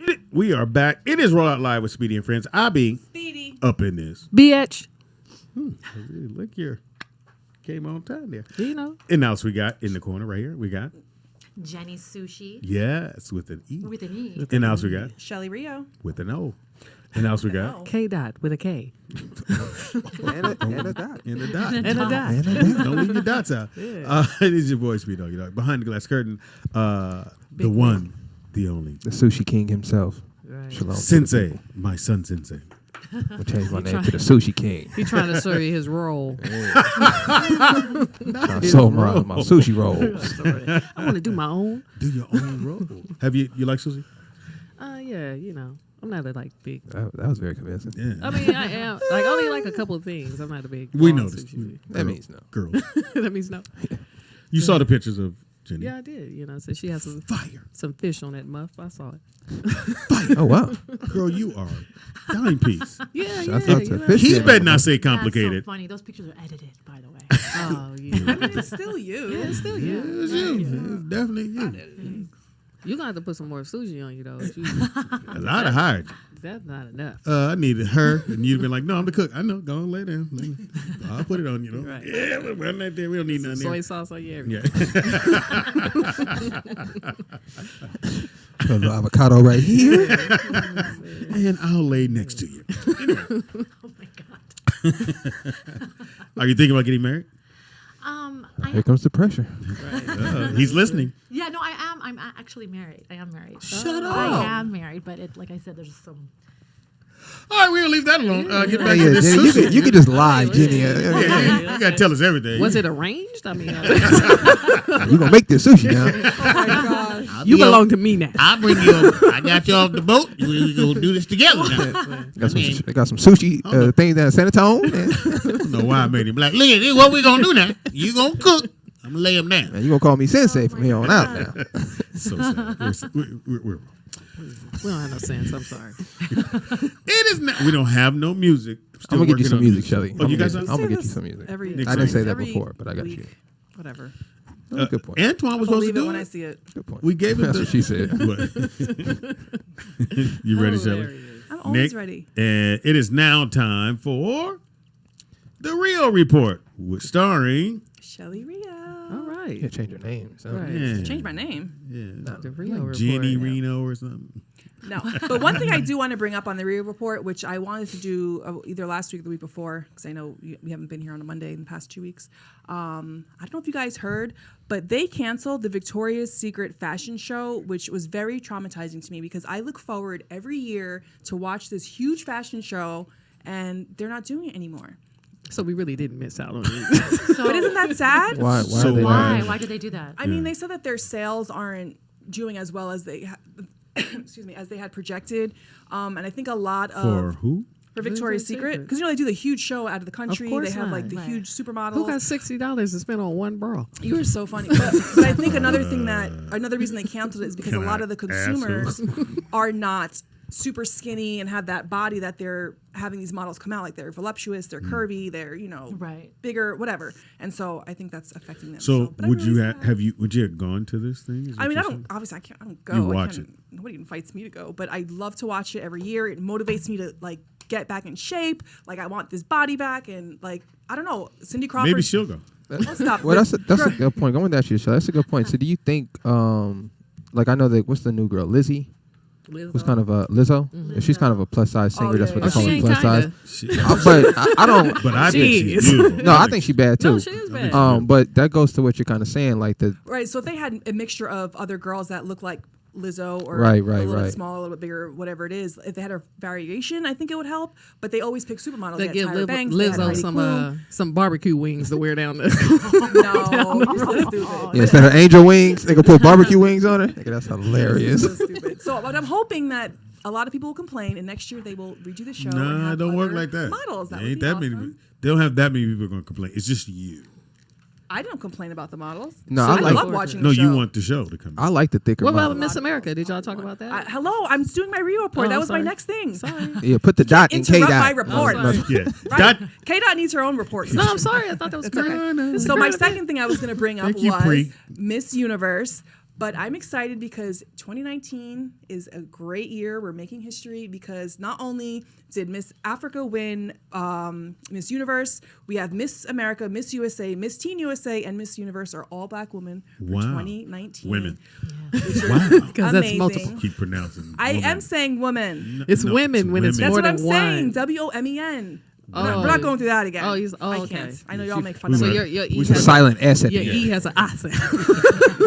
And we are back. It is Roll Out Live with Speedy and Friends. I be Speedy up in this. BH. Look here. Came on time there. You know. And else we got in the corner right here. We got Jenny Sushi yes with an E. with an E. And else we got Shelly Rio. with an O. And else we got K dot with a K. And a dot. and a dot. And a dot. Don't leave your dots out. It is your boy Speed Dog. Behind the glass curtain, the one, the only The sushi king himself. Right. Shalom. Sensei, my son Sensei. I'll change my name to the sushi king. He trying to serve you his role. I sold my sushi rolls. I want to do my own. Do your own role. Have you like sushi? Yeah, you know. I'm not a big. That was very convincing. Yeah. I mean, I am only like a couple of things. I'm not a big. We raw noticed. sushi. That means no. Girls. That means no. You saw the pictures of Jenny. Yeah, I did. You know, so she has Fire. some fish on that muff. I saw it. Oh wow. Girl, you are a dime piece. Yeah, Shouts yeah. out to You know. fish. He Yeah. better not say That's complicated. so funny. Those pictures are edited, by the way. Oh yeah. It's still you. Yeah, it's still you. It's you. It's definitely you. You're gonna have to put some more sushi on you though. I'd have hired you. That's not enough. I needed her, and you'd been like, "No, I'm the cook. I know. Go on, lay down. I'll put it on. You know. Right. Yeah, we're right there. We don't need nothing Soy there. sauce on you. Yeah. Put a little avocado right here. And I'll lay next to you. Anyway, Oh my god. are you thinking about getting married? Here comes the pressure. He's listening. Yeah, no, I am. I'm actually married. I am married. Shut up. I am married, but like I said, there's some. All right, we'll leave that alone. Get back Yeah, to this Jenny, sushi. you can just lie, Jenny. Yeah, you gotta tell us everything. Was it arranged? I mean, You gonna make this sushi now? you belong to me now. I'll bring you over. I got you off the boat. We're going to do this together now. They got some sushi things down in San Antonio. I don't know why I made him black. Look at this. What we going to do now? You going to cook. I'm going to lay him down. And you gonna call me sensei from here on out now? So sad. We're We don't have no sense. I'm sorry. it is not. We don't have no music. I'm gonna get you some music, Shelly. Oh, you got I'm some? gonna get you some music. Every, Nick I didn't say that every before, but I got week. you. Whatever. Good point. Antoine was supposed to Believe it do when it. I see it. Good point. We gave him That's the. what she said. What? You ready, Shelly? Hilarious. I'm always Nick? ready. And it is now time for the Rio Report, starring. Shelly Rio. All right. You can't change your name. So. Right. Yeah, Change my name. yeah. The Rio report. Jenny Reno or something. No, but one thing I do want to bring up on the Rio report, which I wanted to do either last week or the week before, because I know we haven't been here on a Monday in the past 2 weeks. I don't know if you guys heard, but they canceled the Victoria's Secret fashion show, which was very traumatizing to me because I look forward every year to watch this huge fashion show, and they're not doing it anymore. So we really didn't miss out on it. So But isn't that sad? Why? So are they why? not- Why did they do that? I mean, they said that their sales aren't doing as well as they excuse me, as they had projected. And I think a lot of For who? for Victoria's Secret, because they do the huge show out of the country. course They have not. like the Right. huge supermodels. Who got $60 to spend on one bra? You were so funny. But I think another reason they canceled it is because a Can lot I of the consumers are not super skinny and have that body that they're having these models come out. Like they're voluptuous, they're curvy, they're Right. bigger, whatever. And so I think that's affecting them. So but I'm would really you sad. would you have gone to this thing? Is I what mean, I you're don't. Obviously, I don't go. You watch Nobody invites me to go, but I love to watch it every year. It motivates me to like get back in shape. Like I want this body back, and like I don't know, Cindy saying? Crawford. Maybe she'll go. Don't stop. Well, that's a good point. Going back to you, that's a good point. So, do you think, like, I know that what's the new girl, Lizzie? Was kind of a Lizzo. She's kind of a plus size singer. Oh, that's yeah, what they yeah. call She it, ain't plus size. kinda. But I don't. But I think She she's is. beautiful. No, I think she bad too. No, she is bad. But that goes to what you're kind of saying, like the Right. So if they had a mixture of other girls that look like Lizzo or Right, a little right. bit smaller, a little bit bigger, whatever it is, if they had a variation, I think it would help. But they always pick supermodels. They had give Tyra Banks, they had Lizzo Heidi Klum. some barbecue wings to wear down there. No, you're so stupid. yeah, instead of angel wings, they could put barbecue wings on it. That's hilarious. So stupid. So, but I'm hoping that a lot of people will complain, and next year they will redo the show. and Nah, have it don't work other like that. Models. That There would ain't be that awesome. many. They don't have that many people going to complain. It's just you. I don't complain about the models. No, I I like- love watching No, the show. you want the show to come. I like the thicker What about models. Miss America? Did y'all talk about that? Hello, I'm doing my Rio report. Oh, that was my sorry. next thing. Sorry. Yeah, put the dot in K Interrupt my dot. report. Oh, sorry. Yeah. Right. That, K-Dot needs her own report. No, I'm sorry. I thought that was It's okay. correct. So my second thing I was going to bring up Thank you, was Pre. Miss Universe. But I'm excited because 2019 is a great year. We're making history because not only did Miss Africa win Miss Universe, we have Miss America, Miss USA, Miss Teen USA, and Miss Universe are all black women for Wow. 2019. Women. Yeah. Wow. Because that's multiple. Amazing. Keep pronouncing. I woman. am saying woman. It's women when it's That's more what I'm than one. saying. WOMEN. Oh. We're not going through that again. Oh, I okay. can't. I know y'all make fun We of So were- me. your we E should- has Silent S at your the end. E has an I sound.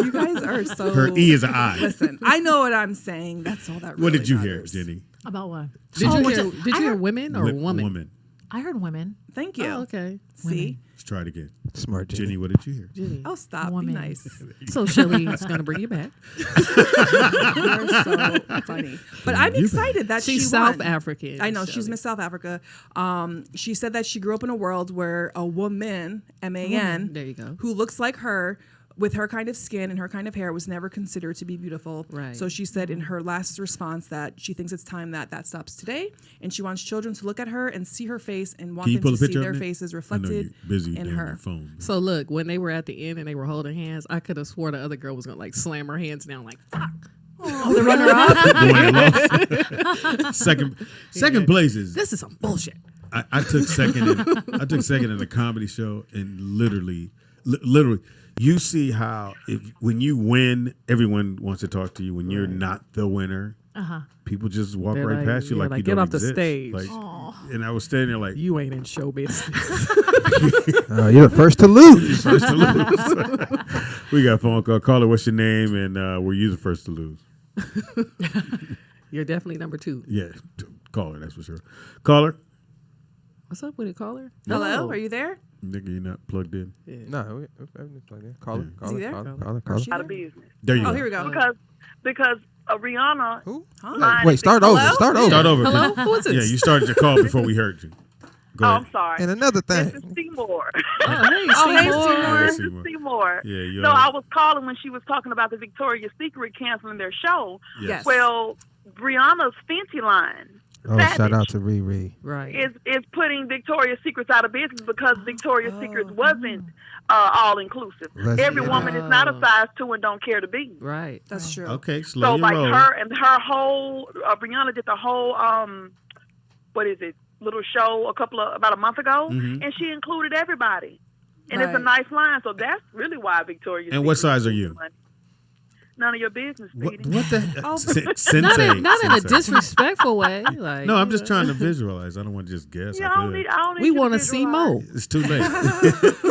You guys are so. Her E is an I. Listen, I know what I'm saying. That's all that. What really did you hear, matters. Jenny? About what? Did Oh, you what hear? the- Did I you hear heard- women or woman? Woman. I heard women. Thank you. Oh, okay. See? Let's try it again. Smart Jenny. Jenny, what did you hear? Jenny. Oh, stop. Woman. Be nice. So Shelly's gonna bring you back. You're so funny. But I'm You excited that She's she South won. African. I know she's Shelley. Miss South Africa. She said that she grew up in a world where a woman, M-A-N, There you go. who looks like her, with her kind of skin and her kind of hair, was never considered to be beautiful. Right. So she said in her last response that she thinks it's time that stops today, and she wants children to look at her and see her face and want Can you them pull to a see picture their up, Nick? faces I know reflected you're busy in down her. your phone. So look, when they were at the end and they were holding hands, I could have swore the other girl was gonna like slam her hands down, like fuck. Oh, the runner up. The one that lost. Second place is This is some bullshit. I took second. I took second in a comedy show, and literally, you see how when you win, everyone wants to talk to you. When you're not the winner, people just walk They're right like- past you yeah, like like, you get don't off the exist. stage. Like, and I was standing there like, You ain't in show business. You're the first to lose. first to lose. We got a phone call. Caller, what's your name? And were you the first to lose? You're definitely number 2. Yeah, caller, that's for sure. Caller, What's up with it, caller? Hello, are you there? nigga, you're not plugged in. No, everything's like that. Call her. Is he there? Call She her. Out of business. There you Oh, go. here we go. Because Rihanna. Who? Hi. Wait, start over. Hello? Start over. Start over. Hello? please. Who is this? Yeah, you started your call before we heard you. Go Oh, ahead. I'm sorry. And another This thing. is Seymour. Oh, hey, Oh, hey, Seymour. Seymour. This Seymour. is Seymour. Yeah, you No, are. I was calling when she was talking about the Victoria's Secret canceling their show. Yes. Well, Brianna's Fenty line Oh, shout out to Riri. Right. is putting Victoria's Secrets out of business because Victoria's Secrets wasn't all inclusive. Let's Every get woman is not a size 2 and don't care to be. Right. That's true. Okay, slow So your like roll. her whole Brianna did the whole what is it, little show about a month ago, Mhm. and she included everybody, and it's a Right. nice line. So that's really why Victoria's And what Secret size are is you? losing money. None of your business, What, Speedy. what the? Oh, Sensei. Not in a Sensei. disrespectful way. Like No, I'm just trying to visualize. I don't want to just guess. Yeah, I could. I don't need We you want to to see visualize. Mo. It's too late.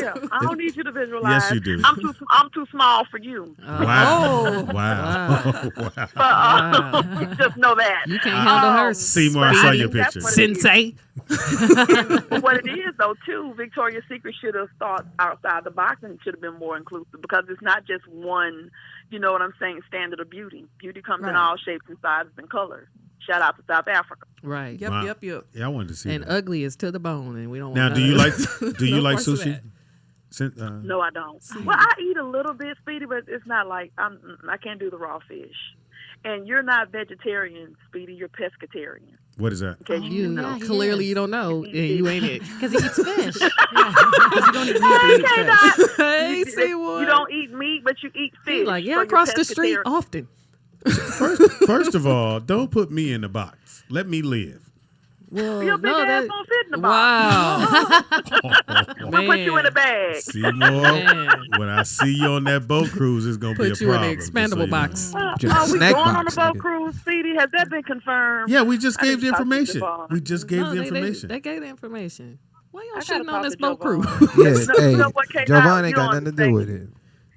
Yeah, I don't need you to visualize. Yes, you do. I'm too small for you. Wow. Oh. Wow. Wow. But Wow. just know that. You can't handle her. Seymour, I saw Speedy. your That's picture. what it is. Sensei. But what it is, though, too, Victoria's Secret should have thought outside the box and should have been more inclusive because it's not just one, you know what I'm saying, standard of beauty. Beauty comes in Right. all shapes and sizes and colors. Shout out to South Africa. Right. Yep, Wow. yep. Yeah, I wanted to see And that. ugly is to the bone, and we don't. Now, want do you none like of do you No like parts of sushi? that. No, I don't. Well, I eat a little bit, Speedy, but it's not like I can't do the raw fish. And you're not vegetarian, Speedy. You're pescatarian. What is that? In case that. you You know. Yeah, he clearly is. you don't know, and you ain't it. Because he eats fish. Yeah. 'Cause you don't eat meat, you eat Okay, fish. Doc. Hey, You- Seymour. You don't eat meat, but you eat fish. He like, yeah, so I you're cross the street pescatarian. often. First of all, don't put me in the box. Let me live. Well, Your big no, ass that, don't fit in the box. wow, We'll put you in a Man. bag. Seymour, Man. when I see you on that boat cruise, it's gonna be a Put you in problem. the just so expandable you know. box. Just Are we snack going on box, a boat nigga. cruise, Speedy? Has that been confirmed? Yeah, we just I gave the didn't talk to information. Javon. We just gave No, the they information. gave the information. Why y'all I gotta shitting on talk this to boat crew? Javon. Yes, No, hey, you know what, K-Dot, Giovanni you ain't got don't nothing to do with it.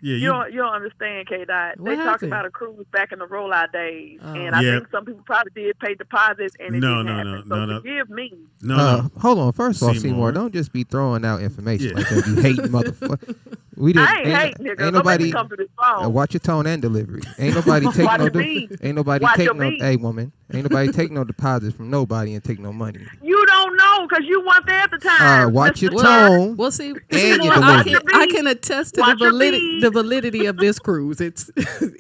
Yeah, You don't understand, K-Dot. What They talked happened? about a cruise back in the rollout days, Oh. and I Yeah. think some people probably did pay deposits, and it No, didn't no, happen. no, So no, no. forgive me. no. Hold on. First of all, Seymour. Seymour, don't just be throwing out information Yeah. like that. You hating motherfucker. We didn't. I ain't hate, nigga. Ain't Don't make nobody. me come to this phone. Watch your tone and delivery. Ain't nobody take Watch no. your beat. Ain't nobody Watch take your no. beat. Hey, woman. Ain't nobody take no deposits from nobody and take no money. You don't know because you weren't there at the time. Watch your Mr. tone. Well, see, And Seymour, your I delivery. can, I can attest to Watch your beat. the validity of this cruise. It's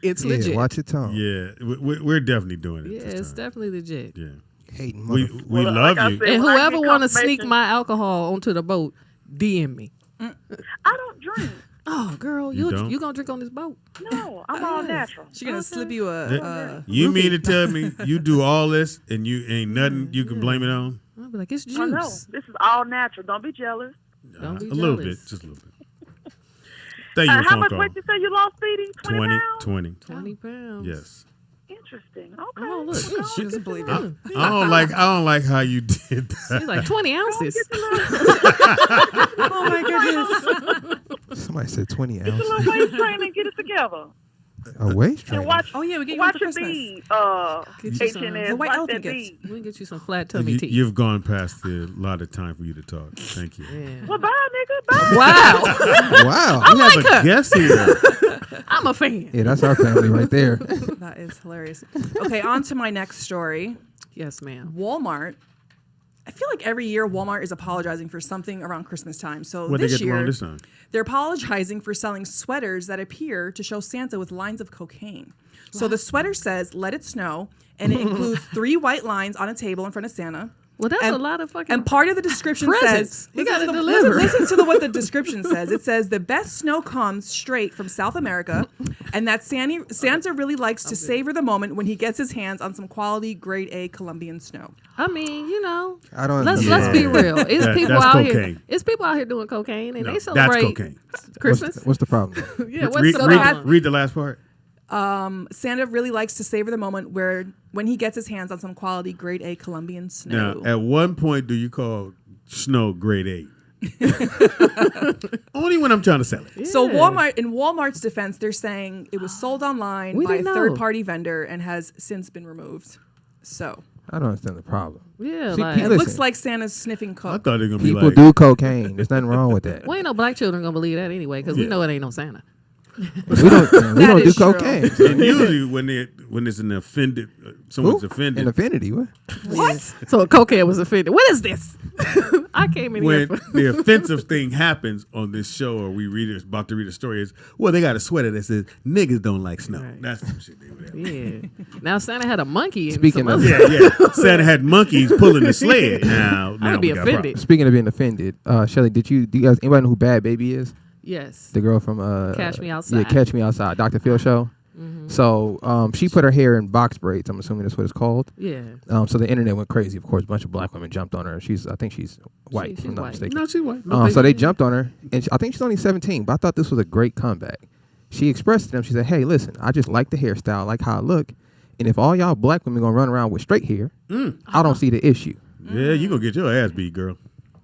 it's Yeah, legit. watch your tone. Yeah, we're definitely doing it. Yeah, this it's time. definitely legit. Yeah, Hating we motherfucker. we Well, love like I you. said, And when I whoever get want to sneak confirmation- my alcohol onto the boat, DM me. I don't drink. Oh, girl, You you don't? you gonna drink on this boat? No, I'm all natural. She's gonna slip you You mean to tell me you do all this and you ain't nothing you can blame it on? I'll be like, it's juice. Oh no, this is all natural. Don't be jealous. Don't be a little bit, jealous. just a little bit. Thank you for How phone much call. weight you say you lost, Speedy? 20 pounds? 20. 20 pounds. Yes. Interesting. Okay. Oh, look. She doesn't believe it. I don't like how you did that. She's like 20 ounces. Oh my goodness. Somebody said 20 Get a ounces. little waist train and get it together. A waist And trainer. watch. Oh yeah, we get you one Watch for your Christmas. bead. Get you some- H&S. The white Watch elephant that gifts. bead. We can get you some flat tummy teeth. You've gone past the lot of time for you to talk. Thank you. Yeah. Well, bye, nigga. Bye. Wow. Wow. We have a guest here. I'm a fan. Yeah, that's our family right there. That is hilarious. Okay, on to my next story. Yes, ma'am. Walmart. I feel like every year Walmart is apologizing for something around Christmas time. So What they this get wrong year, this time? they're apologizing for selling sweaters that appear to show Santa with lines of cocaine. So the sweater says "Let it snow," and it includes 3 white lines on a table in front of Santa. Well, that's And- a lot of fucking. And part of the description Presents. says, You gotta listen to deliver. listen to what the description says. It says the best snow comes straight from South America, and that Santa really likes to savor the moment when he gets his hands on some quality grade A Colombian snow. I mean, you know. I don't Let's understand. be real. It's That- people that's out cocaine. here. It's people out here doing cocaine, and No, they that's celebrate cocaine. Christmas. What's the problem? Yeah, what's Read, the read, problem? read the last part. Santa really likes to savor the moment when he gets his hands on some quality grade A Colombian snow. Now, at one point, do you call snow grade 8? Only when I'm trying to sell it. So Yeah. in Walmart's defense, they're saying it was sold online We by a didn't know. third-party vendor and has since been removed. So I don't understand the problem. Yeah, See, like, it Listen. looks like Santa's sniffing I coke. thought they were going to be People like, do cocaine. There's nothing wrong with that. well, ain't no black children gonna believe that anyway, because we Yeah. know it ain't no Santa. We don't do is true. cocaine. and usually when it's an offended, someone's Who? offended. An affinity. What? What? So a cokehead was offended. What is this? I came in when here. For, the offensive thing happens on this show, or we read it, about to read a story, is well, they got a sweater that says niggas don't like snow. Right. That's some shit they would have. yeah. Now Santa had a monkey. And Speaking some of- other- Yeah. Santa had monkeys pulling the sled. Now I'd we be got offended. problems. Speaking of being offended, Shelly, do you guys anybody know who Bad Baby is? Yes. The girl from Catch Me Yeah, Outside. Catch Me Outside, Dr. Phil show. So she put her hair in box braids. I'm assuming that's what it's called. Yeah. So the internet went crazy. Of course, a bunch of black women jumped on her. I think she's white, She's if I'm not white. mistaken. No, she white. So they jumped on her, and I think she's only 17. But I thought this was a great comeback. She expressed to them. She said, "Hey, listen, I just like the hairstyle, I like how I look, and if all y'all black women gonna run around with straight hair, I don't see the issue." Yeah, you gonna get your ass beat, girl.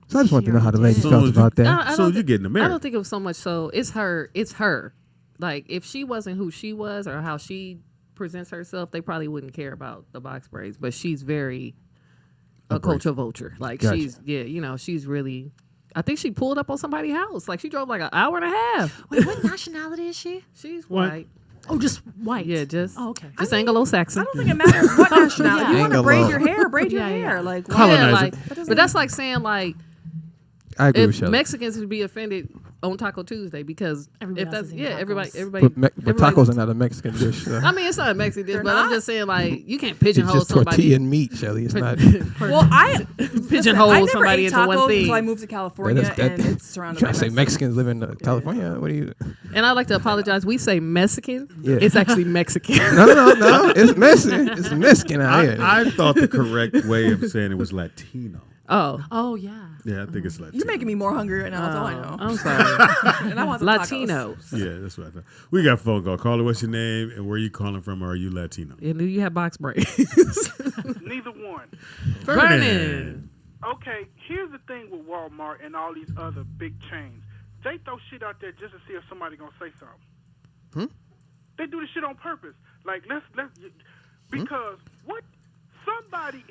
So I just want to know how the ladies Soon felt as about you- that. I So don't you getting I married? don't think it was so much so. It's her. It's her. Like if she wasn't who she was or how she presents herself, they probably wouldn't care about the box braids. But she's very a culture vulture. Like Gotcha. she's really. I think she pulled up on somebody's house. Like she drove like an hour and a half. Wait, what nationality is she? She's What? white. Oh, just white. Yeah, just Oh, okay. just Anglo-Saxon. I don't think it matters what nationality. Yeah. You want to Anglo. braid your hair, braid your Yeah, hair. yeah. Like Yeah, Colonizer. like, but that's like saying like I agree with if Shelly. Mexicans would be offended on Taco Tuesday because Everybody if else that's is eating everybody tacos. But everybody tacos are not a Mexican dish. So. I mean, it's not a Mexican dish, They're but I'm not? just saying, like, you can't It's pigeonhole just tortilla somebody. and meat, Shelly. It's not. well, I Pigeonhole I never somebody ate into one tacos thing. until I moved to California, and it's surrounded Trying by to say Mexicans. Mexicans live in California? What do you? And I'd like to apologize. We say Mexican. Yeah. It's actually Mexican. No. It's Mexican. It's Mexican out here. I thought the correct way of saying it was Latino. Oh. Oh yeah. Yeah, I think it's Latino. You're making me more hungry right now. That's all I know. I'm sorry. And I want some Latino. Yeah, that's what I thought. We got a phone call. Caller, what's your name and where you calling from? Or are you Latino? And you have box braids. Neither one. Vernon. Okay, here's the thing with Walmart and all these other big chains. They throw shit out there just to see if somebody gonna say something. They do this shit on purpose. Like let's because what somebody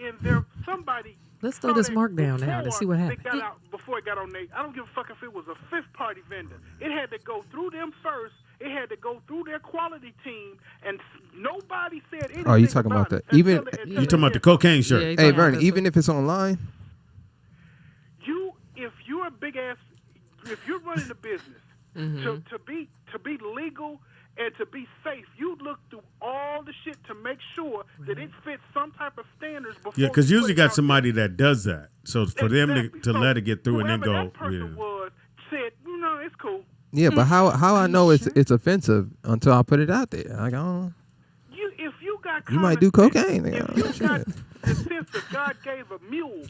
Let's throw this started mark down now to before see what they happens. got out, before it got on they, I don't give a fuck if it was a fifth party vendor. It had to go through them first. It had to go through their quality team, and nobody said anything. Oh, you talking about it that? Even- until You talking about the cocaine shirt? Yeah, Hey, talking about Vernon, this even one. if it's online, if you're a big ass, if you're running a business to be legal and to be safe, you look through all the shit to make sure that it fits some type of standards. Before Yeah, because you usually put it got out somebody that does that. So for them Exactly. to So let it get through and then whoever go, that person yeah. was said, it's cool. Yeah, but how I know it's offensive until I put it out there. Like, I don't. If you got You might common do sense, cocaine. If nigga. you Shit. got the sense that God gave a mule,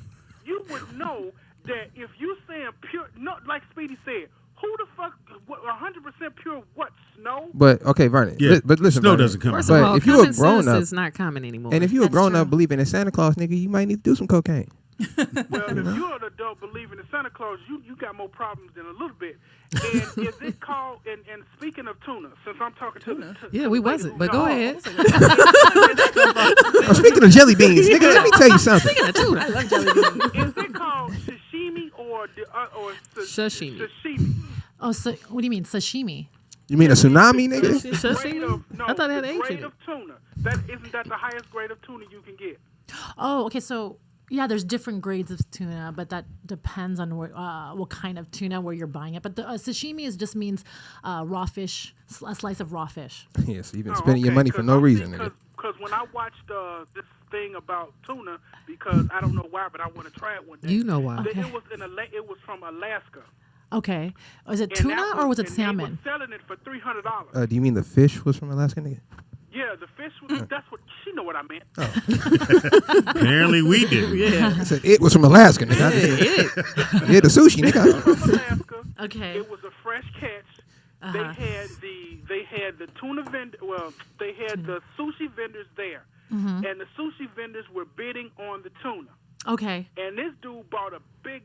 you would know that if you saying pure, no, like Speedy said, who the fuck, 100% pure what, snow? But okay, Vernon. Yeah, But listen, snow Vernon. doesn't come First out. of But all, if you a common grown sense up- is not common anymore. And if you a That's grown true. up believing in Santa Claus, nigga, you might need to do some cocaine. Well, if you're an adult believing in Santa Claus, you got more problems than a little bit. And is it called, and speaking of tuna, since I'm talking to the yeah, we wasn't, but go ahead. Oh, speaking of jelly beans, nigga, let me tell you something. Speaking of tuna, Is it called sashimi or Sashimi. Sashimi. Oh, so what do you mean sashimi? You mean a tsunami, nigga? Grade Sashimi? of, no, I thought it had the H in grade it. of tuna. Isn't that the highest grade of tuna you can get? Oh, okay. So yeah, there's different grades of tuna, but that depends on what kind of tuna where you're buying it. But the sashimi just means raw fish, a slice of raw fish. Yeah, so you've been Oh, spending your okay, money for no reason, nigga. Because when I watched this thing about tuna, because I don't know why, but I want to try it one day. You know why. It was it was from Alaska. Okay. Was it And tuna that or was it and salmon? They were selling it for $300. Do you mean the fish was from Alaska, nigga? Yeah, the fish was. That's what she know what I meant. Apparently, we did. Yeah. I said it was from Alaska, nigga. Yeah, the sushi, nigga. From Alaska. Okay. It was a fresh catch. They had the tuna vendor. Well, they had the sushi vendors there, and the sushi vendors were bidding on the tuna. Okay. And this dude bought a big,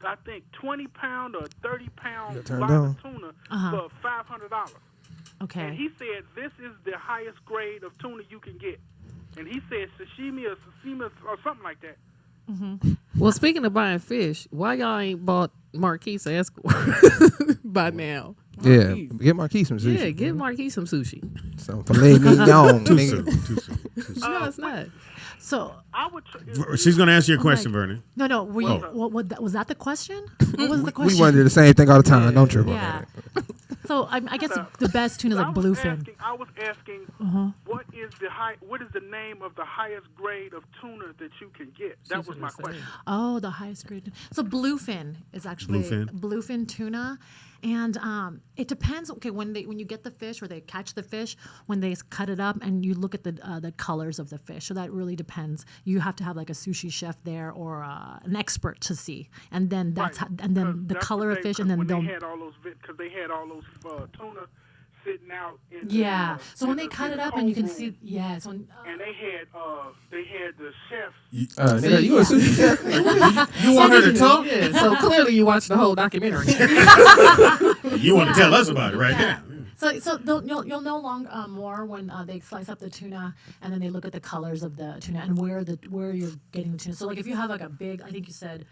I think, 20-pound or 30-pound turned lot down. of tuna for $500. Okay. And he said this is the highest grade of tuna you can get. And he said sashimi or something like that. Well, speaking of buying fish, why y'all ain't bought Marquise Escort by now? Yeah, get Marquis some sushi. Yeah, give Marquise some sushi. Some filet mignon, Too nigga. soon. Too soon. Too soon. No, it's not. So I would. She's going to answer your question, Vernon. no. Were you, what was that the question? What was the We question? want to do the same thing all the time. Don't trip on Yeah. that. So I guess the best tuna is like bluefin. I was asking, what is the name of the highest grade of tuna that you can get? That was my question. Oh, the highest grade. So bluefin is actually Bluefin? bluefin tuna, and it depends. Okay, when you get the fish or they catch the fish, when they cut it up and you look at the colors of the fish. So that really depends. You have to have like a sushi chef there or an expert to see, and then that's how, and then the color of fish, and then when they'll. they had all those because they had all those tuna sitting out. In Yeah. the, So when in they the- cut in it the up and you can cold see, room. yeah. So And they had the chef. Nigga, you a sushi chef? You want her to talk? Yeah, so clearly you watched the whole documentary. You want to tell us about it right now. So you'll know more when they slice up the tuna and then they look at the colors of the tuna and where you're getting the tuna. So like if you have like a big, I think you said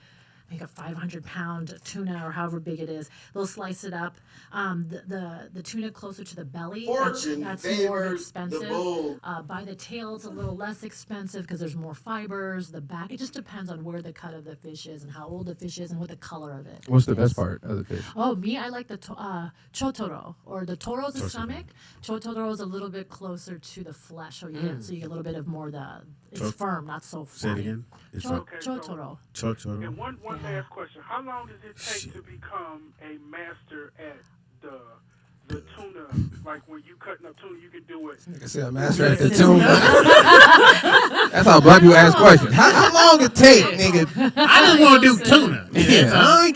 like a 500-pound tuna or however big it is, they'll slice it up. The tuna closer to the belly, that's more expensive. By the tail, it's a little less expensive because there's more fibers. The back, it just depends on where the cut of the fish is and how old the fish is and what the color of it. What's the is. best part of the fish? Oh, me, I like the chotoro, or the toro's the stomach. Chotoro is a little bit closer to the flesh, so you get a little bit of more it's firm, not so Say it fatty. again. It's Okay, so- Chotoro. And one last question: how long does it take to become a master at the tuna? Like when you cutting up tuna, you can do it. Nigga said master at the tuna. That's how black people ask questions. How long it take, nigga? I just want to do tuna. Yeah, I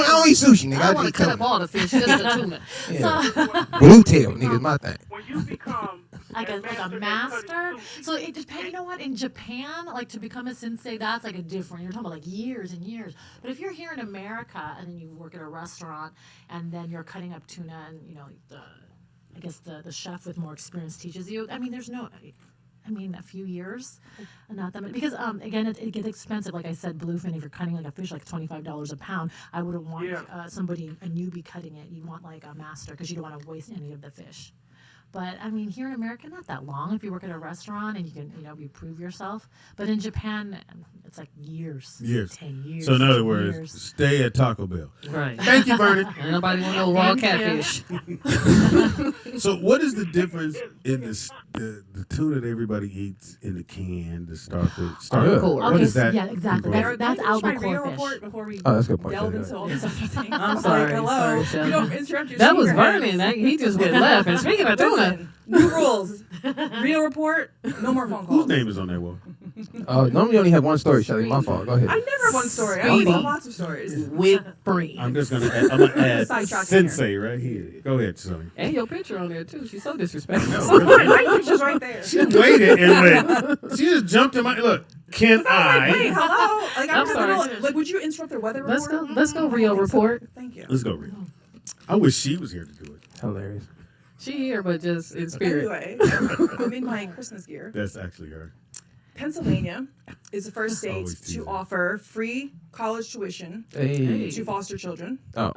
don't eat sushi, nigga. I I want to eat cut up tuna. all the fish, just the tuna. Blue tail, nigga, is my thing. When you become Like a at cutting master. sushi, So it depends. You know what? In Japan, like to become a sensei, that's like a different. You're talking about like years and years. But if you're here in America and then you work at a restaurant and then you're cutting up tuna and I guess the chef with more experience teaches you. I mean, there's no. I mean, a few years, not that much. Because again, it gets expensive. Like I said, bluefin. If you're cutting like a fish, like $25 a pound, I wouldn't want a newbie cutting it. You want like a master because you don't want to waste any of the fish. But I mean, here in America, not that long. If you work at a restaurant and you can, you prove yourself. But in Japan, it's like years. Years. 10 years. So in other 15 words, years. stay at Taco Bell. Right. Thank you, Vernon. Ain't nobody want no raw Thank you. catfish. So what is the difference in the tuna that everybody eats in the can, the starfish? Albacore. What Okay, is that? yeah, exactly. People- That's Can I finish my albacore real fish. report before we Oh, that's a good point. delve Yeah, into yeah. all these other things. I'm Like, sorry. hello. Sorry, Shelly. You don't interrupt your That was speaker Vernon. heads. He just went left. And speaking of tuna, Listen, new rules. Real report. No more phone calls. Whose name is on that wall? Normally you only have one story, Shelly. My fault. Go ahead. I never have one story. I always Speedy. have lots of stories. with friends. I'm gonna add Sidetrack Sensei right here. Go ahead, Sonny. And your picture on there too. She's so disrespectful. So fine. My picture's right there. She waited and went. She just jumped in my look. Can I was like, wait, I? hello? Like, I'm I'm sorry. like, would you interrupt the weather report? Let's go Rio report. Thank you. Let's go, Rick. I wish she was here to do it. Hilarious. She here, but just in spirit. Anyway, I'm in my Christmas gear. That's actually her. Pennsylvania is the first state Always to teasing. offer free college tuition Hey. to foster children. Oh.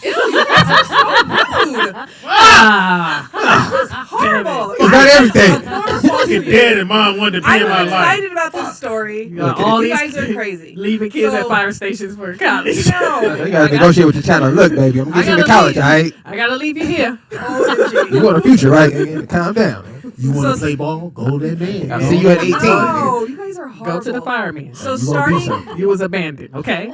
Dude, Ah, horrible. You got everything. Fucking dead and mom wanted to be I'm in my life. excited about this story. You got all You these guys are crazy. leaving kids at So- fire stations for college. No. You gotta negotiate with your channel. Look, baby, I'm I getting you to gotta college, leave. all right? I gotta leave you here. OMG. You want a future, right? Calm down. You want to So- play ball? Go that man. I'll see you at 18. No, you guys are horrible. Go to the fireman. So You gonna be starting, something. You was abandoned, okay?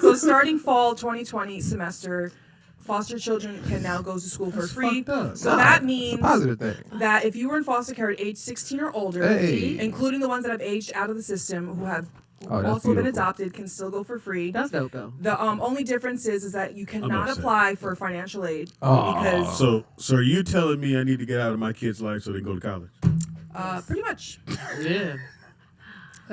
so starting fall 2020 semester, foster children can now go to school for free. fucked up. So Nah, that it's a means positive thing. that if you were in foster care at age 16 or older, Hey. including the ones that have aged out of the system who have Oh, that's also been beautiful. adopted, can still go for free. That's dope though. The only difference is that you cannot upset. apply for financial aid Oh. because So are you telling me I need to get out of my kid's life so they can go to college? pretty much. Yeah.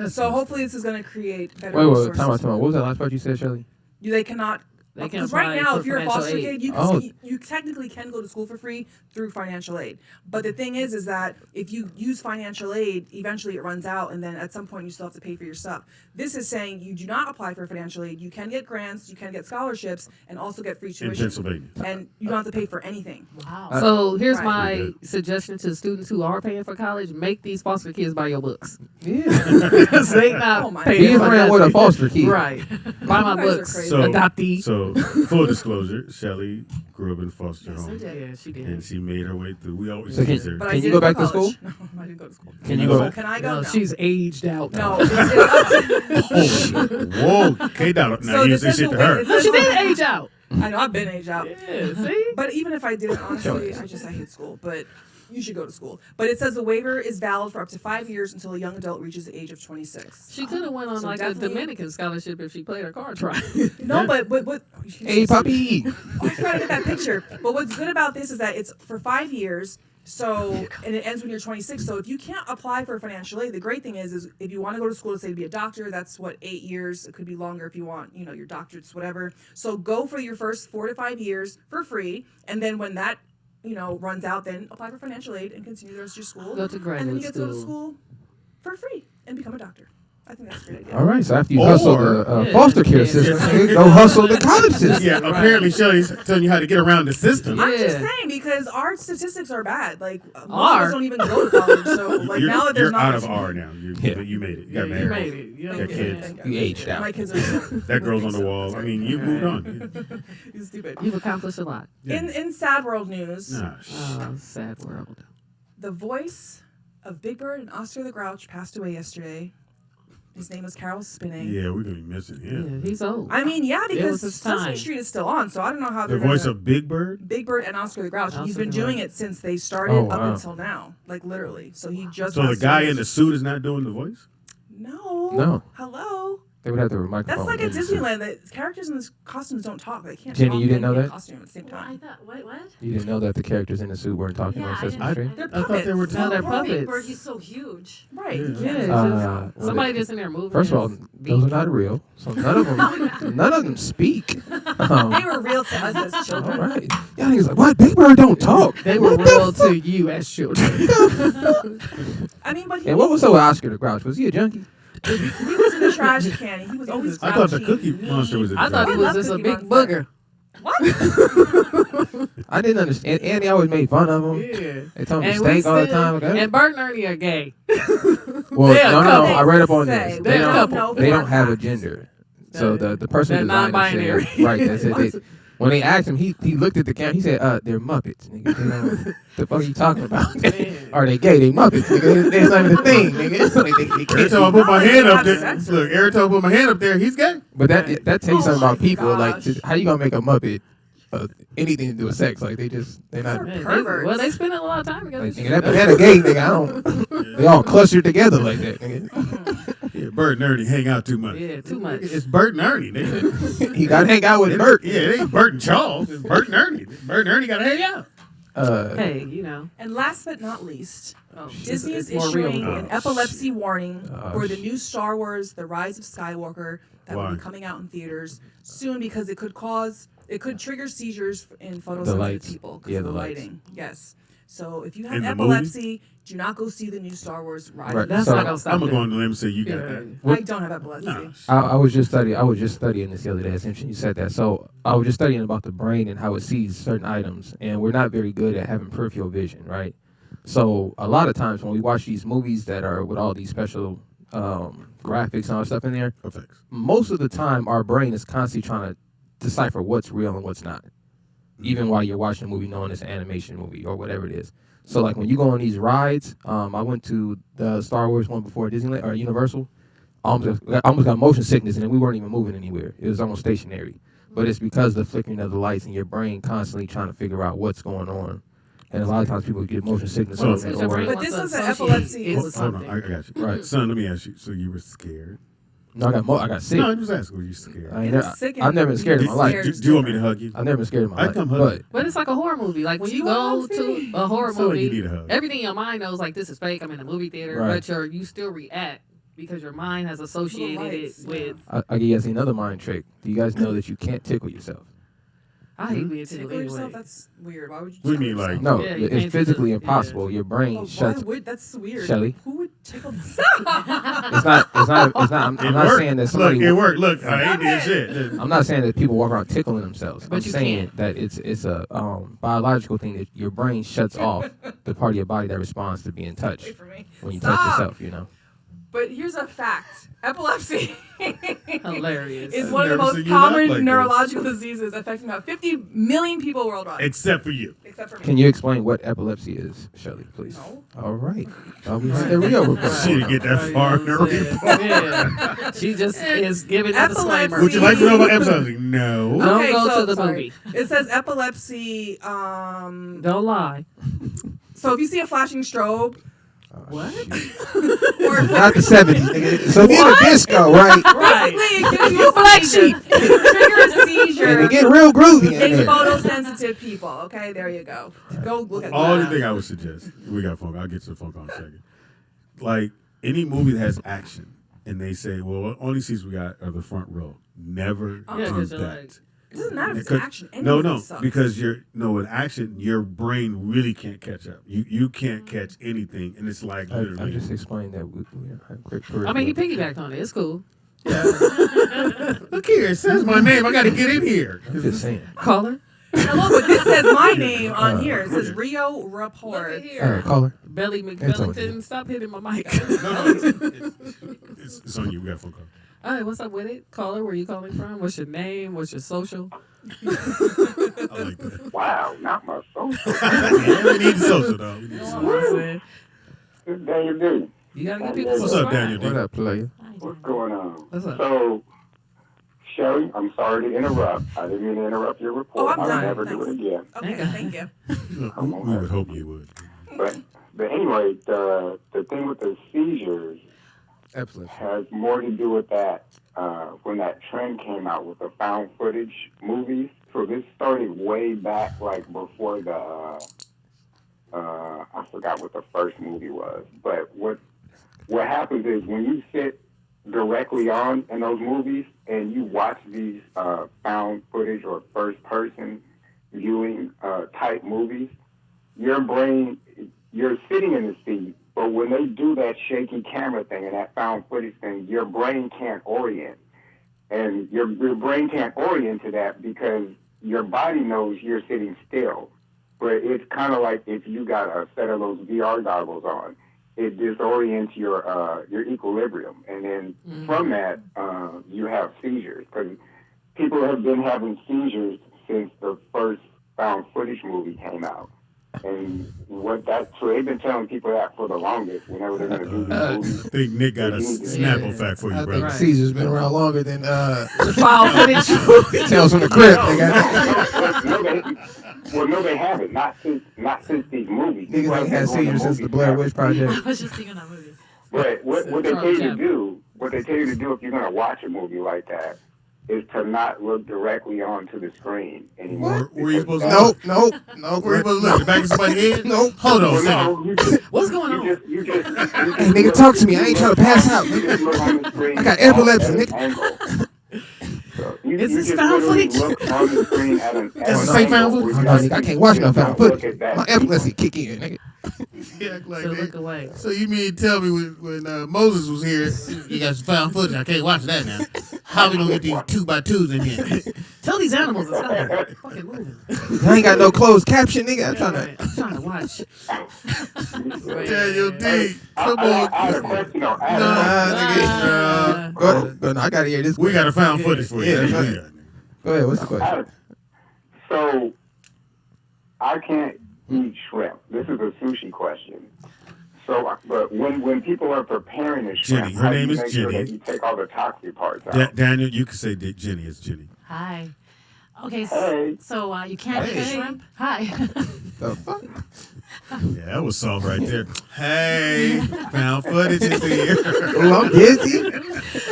So hopefully this is going to create better Wait, resources. time out. What was that last part you said, Shirley? They cannot. They can Because right apply now, for if you're a financial foster aid. kid, you, Oh. you technically can go to school for free through financial aid. But the thing is that if you use financial aid, eventually it runs out, and then at some point you still have to pay for your stuff. This is saying you do not apply for financial aid. You can get grants, you can get scholarships, and also get free In tuition. Pennsylvania. And you don't have to pay for anything. Wow. So here's Right. my Pretty suggestion to students who are paying for college: make these foster kids buy your books. Yeah. Because they not Oh my paying Be a for friend with a nothing. foster kid. Right. Buy my You guys are books. crazy. So, Adoptee. so full disclosure, Shelly grew up in foster home. Yeah, she did. And she made her way through. We always So tease her. But I Can you didn't go back to college. school? No, I didn't go to school. Can you go back? Can I go? No, No. she's aged out. No, it's up to Whoa, K-Dot. Now So you this say is shit the to her. way- No, she did age out. I know I've been aged out. Yeah, see? But even if I didn't, honestly, I hate school. But you should go to school. But it says the waiver is valid for up to 5 years until a young adult reaches the age of 26. She could have went on So like a definitely- Dominican scholarship if she played her cards right. No, but Hey, puppy. I tried to get that picture. But what's good about this is that it's for 5 years. So and it ends when you're 26. So if you can't apply for financial aid, the great thing is if you want to go to school to say to be a doctor, that's what 8 years. It could be longer if you want, your doctorates, whatever. So go for your first 4 to 5 years for free, and then when that runs out, then apply for financial aid and continue the rest of your school. Go to and then graduate you get to go to school. school for free and become a doctor. I think that's a great idea. All right, so after you Or- hustle the Yeah. foster care Yeah. system, go hustle the college system. Yeah, apparently Shelly's telling you how to get around the system. I'm just Yeah. saying because our statistics are bad. Like most of R. us don't even go to college. So like you're now that there's you're not out much- of R now. Yeah. You made it. You Yeah, got you married. made it. You Got don't kids. Thank You aged out. My kids are That girl's on the wall. I mean, you moved on. He's stupid. You've accomplished a lot. Yeah. In sad world news, Nah, Oh, sad world. the voice of Big Bird and Oscar the Grouch passed away yesterday. His name was Carol Spinning. yeah, we're gonna be missing Yeah, him. he's old. I mean, yeah, It because was his Sesame time. Street is still on, so I don't know how The they're voice gonna, of Big Bird. Big Bird and Oscar the Grouch. He's Oscar been the doing Grouch. it since they started Oh, up wow. until now, like literally. So he just So the passed guy away. in the suit is not doing the voice. No. No. Hello. They would have the microphone. That's like in at the suit. Disneyland. The characters in the costumes don't talk. They can't. Jenny, talk you didn't and know be in that? Costume at the same Well, I time. thought, what? You didn't know that the characters in the suit weren't talking Yeah, on I Sesame didn't. Street? They're I thought they were puppets. No, they're Poor Big puppets. Bird, he's so huge. Right. Yeah. you can't- Yeah, it's well, just somebody just in there moving. First of all, his those are beat. not real. So none of them speak. They were real to us as all children. right. Y'all niggas like, what? Big Bird don't talk. They were What the real fuck? to you as children. I mean, but he, And what was up with Oscar the Grouch? Was he a junkie? he was in the trash can. He was always I thought the grouchy, Cookie mean. Monster was a I thought he I was love just a Cookie big Monster. booger. I didn't understand. Andy always made fun of him. Yeah. They told him to And we stink all the still- time. Okay? And Bert and Ernie are gay. Well, they're a no. couple. I read up on Say, this. they're a couple. They don't have a gender. So the person They're who designed the non-binary. shit, right? That's it. When they asked him, he looked at the camera. He said, "They're Muppets, nigga. They don't, the fuck are you talking about? Man. Are they gay? They Muppets, nigga. There's not even a thing, nigga. Like, they Every can't time I put my hand up have there, sex look, every time I put my hand up there, he's gay. But that tells you something about my people. Like, gosh. just, how you gonna make a Muppet anything to do with sex? Like, they're not. Man, Perverts. well, they spend a lot of time together. Like, nigga, that banana gay, nigga. I don't. They all clustered together like that, nigga. Yeah, Bert and Ernie hang out too much. Yeah, too much. It's Bert and Ernie. Nigga. He got to hang out with Bert. Yeah, it ain't Bert and Charles. It's Bert and Ernie. Bert and Ernie got to hang out. Hey, you know. And last but not least, Oh, Disney is it's more real. issuing an Oh, epilepsy warning Oh, for the shit. new Star Wars: The Rise of Skywalker that will Why? be coming out in theaters soon because it could trigger seizures in The photosensitive lights. people because Yeah, of the the lights. lighting. Yes. So if you have In the epilepsy, do not go see the new Star Wars Rise. Right. That's So, not gonna stop I'm going to go them. on the limb and say you got Yeah. that. I don't have epilepsy. No. I was just studying this the other day. It's interesting you said that. So I was just studying about the brain and how it sees certain items, and we're not very good at having peripheral vision, right? So a lot of times when we watch these movies that are with all these special graphics and all that stuff in there, Effects. most of the time our brain is constantly trying to decipher what's real and what's not, even while you're watching a movie knowing it's an animation movie or whatever it is. So like when you go on these rides, I went to the Star Wars one before Disneyland or Universal. I almost got motion sickness and we weren't even moving anywhere. It was almost stationary. But it's because of the flickering of the lights and your brain constantly trying to figure out what's going on. And a lot of times people get motion sickness Well, from it. Because your Or, brain But wants this to is an associate epilepsy. it with Hold on, something. I got you. Right. Son, let me ask you. So you were scared? no, I got sick. No, I'm just asking. Were you scared? I ain't You're never, sick and I've never been scared in my life. scared. Do you want me to hug you? I've never been scared in my I life. come hug But you. But it's like a horror movie. Like when Do you you want go to to see? a horror Sound like you movie, need a hug. everything in your mind knows like this is fake. I'm in a movie theater, Right. but you still react because your mind has associated it lights, with. I give you guys another mind trick. Do you guys know that you can't tickle yourself? I hate being Tickle tickled yourself? anyway. That's weird. Why would you? What do you tickle mean, yourself? No, Yeah, you it's can't physically tickle- impossible. Your brain Oh, why shuts. would that's weird? Shelly? Who would tickle? It's not. I'm It not worked. saying that Look, somebody. it worked. Look, I ain't did shit. I'm not saying that people walk around tickling themselves. But I'm you saying can't. that it's a biological thing that your brain shuts off the part of your body that responds to being touched Wait for me. when you Stop. touch yourself. You know. But here's a fact: epilepsy Hilarious. is I've one of the never most seen you laugh common like this. neurological diseases affecting about 50 million people worldwide, Except for you. except for me. Can you explain what epilepsy is, Shelly, please? No. All right. We had the real report. She didn't get that far in the report. Yeah. She just is giving a disclaimer. Would you like to know about episodes? No. Don't go to the movie. It says epilepsy. Don't lie. So if you see a flashing strobe, What? or Not the 70s, nigga. So you're in a disco, right? Right. basically it gives you a black sheep, trigger a And seizure it get real groovy in in there. photosensitive people. Okay, there you go. Go look at Only that. thing I would suggest, we got a phone call. I'll get to the phone call in a second. Like any movie that has action, and they say, well, only seats we got are the front row. Never Yeah, do 'cause you're that. like- It doesn't matter if it's Because- action. Any No, movie no, sucks. because with action, your brain really can't catch up. You can't catch anything, and it's like I literally. just explained that we have great I mean, he piggybacked on it. It's cool. Look here, it says my name. I got to get in here. I'm just saying. Caller. Hello, but this says my name on here. It says Rio Look Report. at All here. right, caller. Belly all McBellington, stop hitting my mic. No, it's on you. We got a phone call. All right, what's up with it? Caller, where you calling from? What's your name? What's your social? I like that. Wow, not my social. Yeah, we need the social, though. We need the You know social. what I'm saying? This Daniel D. You gotta get people What's up, subscribed. Daniel D? What up, player? What's going on? What's up? So, Shelly, I'm sorry to interrupt. I didn't mean to interrupt your report. Oh, I'm I'll sorry. never do it again. Okay, thank you. We would hope you would. But anyway, the thing with the seizures Absolutely. has more to do with that when that trend came out with the found footage movies. So this started way back, like before the I forgot what the first movie was. But what happens is when you sit directly on in those movies and you watch these found footage or first person viewing type movies, your brain, you're sitting in the seat, but when they do that shaky camera thing and that found footage thing, your brain can't orient. And your brain can't orient to that because your body knows you're sitting still. But it's kind of like if you got a set of those VR goggles on, it disorients your equilibrium, and then from that you have seizures. Because people have been having seizures since the first found footage movie came out. And so they've been telling people that for the longest. Whenever they're going to do these movies, I think Nick got a Snapple fact for you, I brother. think Caesar's been around longer than Foul footage. Tales from the Crypt. Nigga. no, they haven't. Not since these movies. Niggas ain't had seizures since the Blair Witch Project. I was just thinking that movie. But what they tell you to do, if you're going to watch a movie like that, is to not look directly onto the screen anymore. Were you supposed to Nope. Were you supposed to look? The back of somebody's head? Nope. Hold on a Well, second. no, you just, What's going on? you just Hey, nigga, talk to me. I ain't trying to pass out. You just look on the screen I got epilepsy, nigga. nigga. So you Is this just found literally footage? look on the screen at an Does it say found footage? Oh, no, nigga, I can't watch no found Look footage. at that. My epilepsy kick in, nigga. He act like So that. look away. So you mean tell me when Moses was here, you got some found footage? I can't watch that now. How we gonna get these 2x2s in here? Tell these animals to stop fucking moving. I ain't got no closed caption, nigga. I'm trying to. I'm trying to watch. Daniel D, come I on. had a question though. I had a Nah, nigga. Go, no, I gotta hear this. We got a found footage for you. Yeah, That's go what we ahead. got. Go ahead. What's the question? So, I can't eat shrimp. This is a sushi question. So, but when people are preparing a shrimp, Jenny. Her how do name you is make sure Jenny. that you take all the toxic parts out? Daniel, you can say Jenny. It's Jenny. Hi. Okay, Hey. so you can't eat the shrimp? Hi. The fuck? Yeah, that was soft right there. Hey, found footage is here. Oh, I'm dizzy.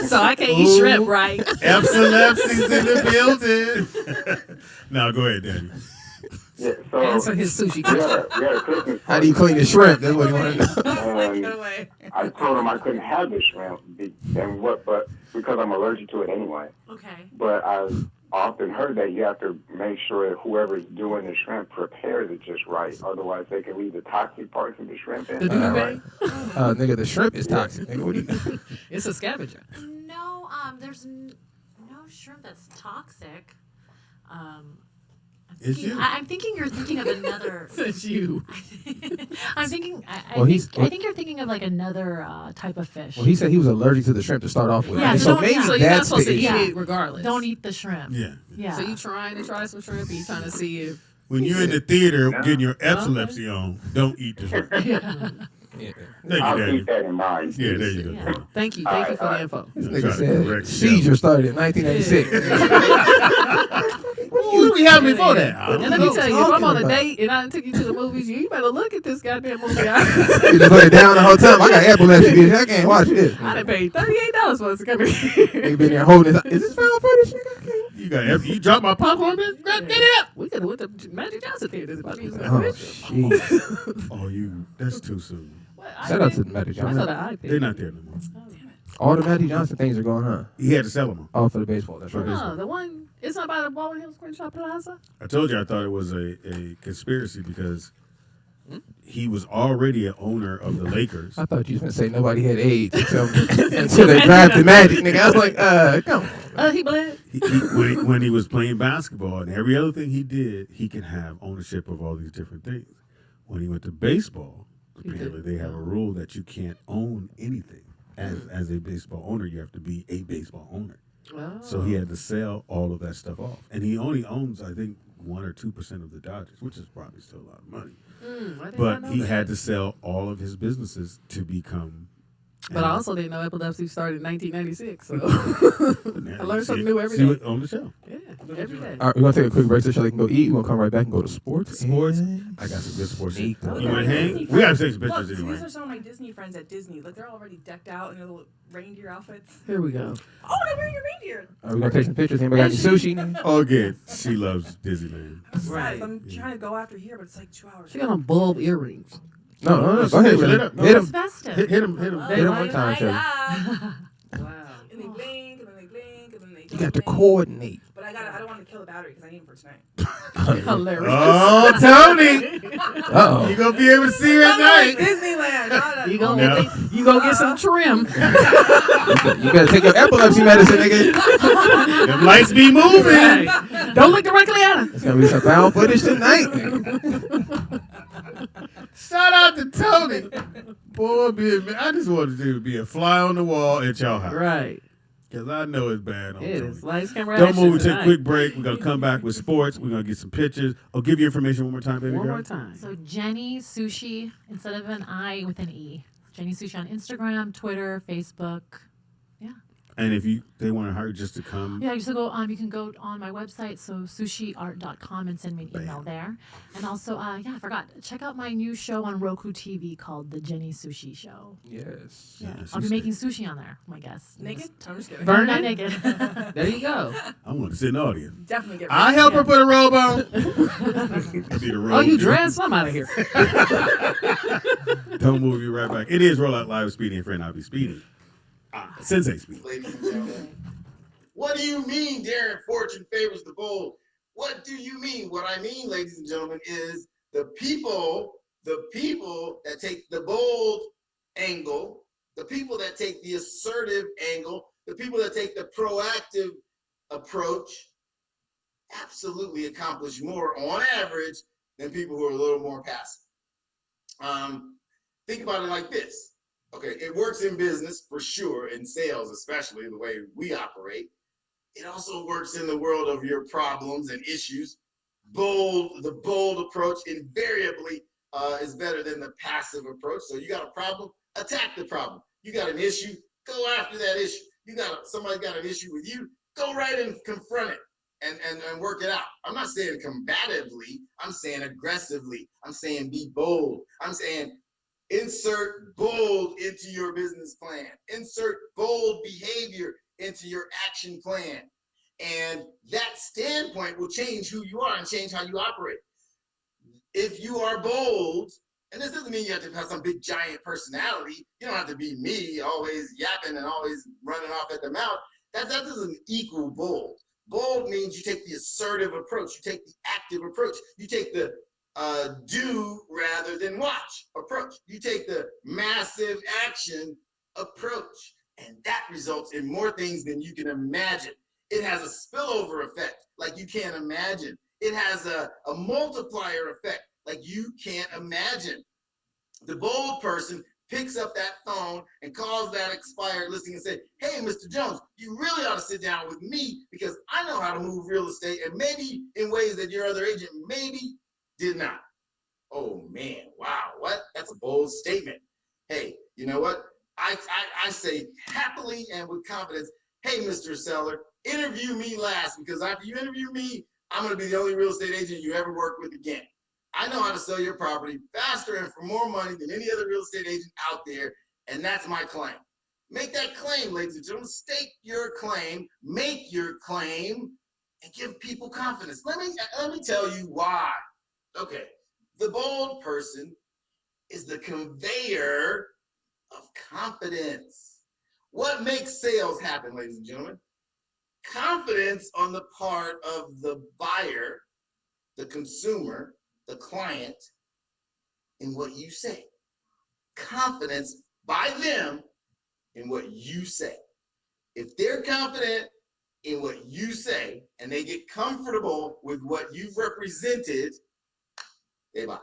So I can't eat shrimp, right? Epilepsy's in the building. Now go ahead, Daniel. Yeah, so Answer his sushi we question. had a Christmas How do you clean the shrimp? That's what you want to know. party, and I told him I couldn't have the shrimp, but because I'm allergic to it anyway. Okay. But I've often heard that you have to make sure that whoever's doing the shrimp prepares it just right. Otherwise, they can leave the toxic parts of the shrimp in. The doogie Nigga, the shrimp is toxic. Nigga, what do you? It's a scavenger. No, there's no shrimp that's toxic. It's you. I'm thinking you're thinking of another. It's you. I'm thinking. Well, I think you're thinking of like another type of fish. Well, he said he was allergic to the shrimp to start off with. Yeah, And so so maybe don't- So you're not that's supposed the to eat issue. it regardless. Don't eat the shrimp. Yeah. Yeah. So you trying to try some shrimp? Or you trying to see if? When you're in the theater getting your epilepsy on, don't eat the shrimp. Yeah. Thank you, I'll Daniel. keep that in mind. Yeah, there you go. Yeah. Thank you for the info. This Try nigga to said correct seizure started in 1986. What do we have before that? I And don't let me know. tell you, if I'm on a Talking about- date and I took you to the movies, you better look at this goddamn movie. You just put it down the whole time. I got epilepsy, bitch. I can't watch this. I done paid $38 for this to come here. Nigga been there holding his. Is this found footage? Nigga? I can't- You dropped my popcorn, bitch? Get it up. We could have went to Magic Johnson theaters if I used that Oh, bitch. shit. Oh, that's too soon. Shout out to the Magic I thought Johnson. I They're not there no more. All the Magic Johnson things are going, huh? He had to sell them. All for the baseball. That's right. No, the one, it's not by the Baldwin Hills Crenshaw Plaza. I told you I thought it was a conspiracy because he was already an owner of the Lakers. I thought you was gonna say nobody had AIDS until they drafted Magic, nigga. I was like, come on. He bled. When he was playing basketball and every other thing he did, he can have ownership of all these different things. When he went to baseball, apparently they have a rule that you can't own anything. As a baseball owner, you have to be a baseball owner. Oh. So he had to sell all of that stuff off. And he only owns, I think, 1 or 2% of the Dodgers, which is probably still a lot of money. I did But not know he that. had to sell all of his businesses to become. But I also didn't know epilepsy started in 1996. So I learned something new every day. On the show. Yeah, every day. All right, we're gonna take a quick break so they can go eat. We're gonna come right back and go to sports. Sports. And- I got some good sports. Sneak You up. want to hang? We got to take some pictures Look, anyway. these are some of my Disney friends at Disney. Like they're already decked out in their little reindeer outfits. Here we go. Oh, they're wearing your reindeer. All right, we're gonna take some pictures. Anybody got any sushi? nigga? Oh, good. She loves Disneyland. Right. I'm trying to go after here, but it's like 2 hours. She got on bulb earrings. No. Go ahead. Lit up. Hit It's him. festive. Hit him. Hit him one time, Shelly. Wow. And they blink, and then they blink, and then they You don't got to blink. coordinate. But I don't want to kill the battery because I need them for tonight. Hilarious. Oh, Tony, Uh-oh. you gonna be able to see her at night. Disneyland. You gonna No. you gonna get some trim. You better take your epilepsy medicine, nigga. Them lights be moving. Hey, don't look directly at her. It's gonna be some found footage tonight. Shout out to Tony. Boy, I just wanted to be a fly on the wall at y'all house. Right. Because I know it's bad on It Tony. is lights, camera, Don't action move. We take a tonight. quick break. We're going to come back with sports. We're going to get some pictures. I'll give you information one more time, baby One girl. more time. So Jenny Sushi instead of an I with an E. Jenny Sushi on Instagram, Twitter, Facebook. Yeah. And if they want to hire just to come, Yeah, you can go on my website, so sushiart.com, and send me an email there. And also, I forgot, check out my new show on Roku TV called The Jenny Sushi Show. Yes. Yeah, she's I'll be making sushi on there, my guest. Naked? I'm just kidding. Vernon? Not naked. There you go. I want to sit in the audience. Definitely get I ready. help her put a robe on. Be the Oh, robe. you dressed? I'm out of here. Don't move. You right back. It is Rollout Live with Speedy and friend. I'll be Speedy. Sensei Speedy. Ladies and gentlemen. What do you mean Darren Fortune favors the bold? What do you mean? What I mean, ladies and gentlemen, is the people that take the bold angle, the people that take the assertive angle, the people that take the proactive approach absolutely accomplish more on average than people who are a little more passive. Think about it like this. Okay, it works in business for sure, in sales especially, the way we operate. It also works in the world of your problems and issues. The bold approach invariably is better than the passive approach. So you got a problem, attack the problem. You got an issue, go after that issue. Somebody got an issue with you, go right and confront it and work it out. I'm not saying combatively, I'm saying aggressively. I'm saying be bold. I'm saying insert bold into your business plan. Insert bold behavior into your action plan. And that standpoint will change who you are and change how you operate. If you are bold, and this doesn't mean you have to have some big giant personality. You don't have to be me, always yapping and always running off at the mouth. That doesn't equal bold. Bold means you take the assertive approach. You take the active approach. You take the do rather than watch approach. You take the massive action approach, and that results in more things than you can imagine. It has a spillover effect like you can't imagine. It has a multiplier effect like you can't imagine. The bold person picks up that phone and calls that expired listing and say, hey, Mr. Jones, you really ought to sit down with me because I know how to move real estate and maybe in ways that your other agent maybe did not. Oh man, wow, what? That's a bold statement. Hey, you know what? I say happily and with confidence, hey, Mr. Seller, interview me last because after you interview me, I'm going to be the only real estate agent you ever work with again. I know how to sell your property faster and for more money than any other real estate agent out there, and that's my claim. Make that claim, ladies and gentlemen. State your claim, make your claim, and give people confidence. Let me tell you why. Okay, the bold person is the conveyor of confidence. What makes sales happen, ladies and gentlemen? Confidence on the part of the buyer, the consumer, the client, in what you say. Confidence by them in what you say. If they're confident in what you say and they get comfortable with what you've represented, they buy.